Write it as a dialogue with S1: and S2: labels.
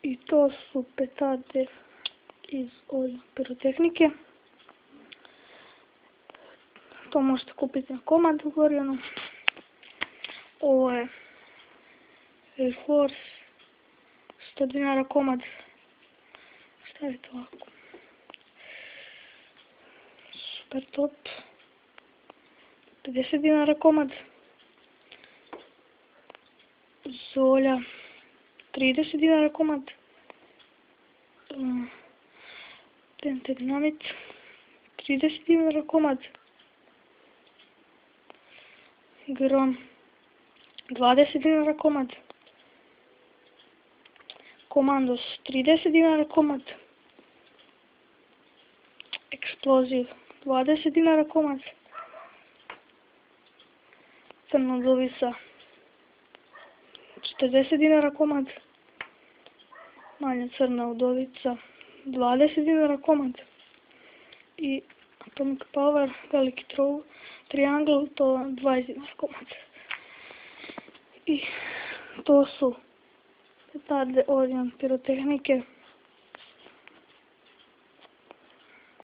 S1: I to su petarde iz pirotehnike. To možete kupiti na komad u Gorjanu. Ovo je Air Force, 100 dinara komad. Stavite ovako. Super top. 50 dinara komad. Zolja, 30 dinara komad. TNT dinamit, 30 dinara komad. Grom, 20 dinara komad. Komandos, 30 dinara komad. Eksploziv, 20 dinara komad. Crna udovica, 40 dinara komad. Manja crna udovica, 20 dinara komad. I Atomic Power, veliki triangle, to 20 dinara komad. I to su petarde Orion pirotehnike.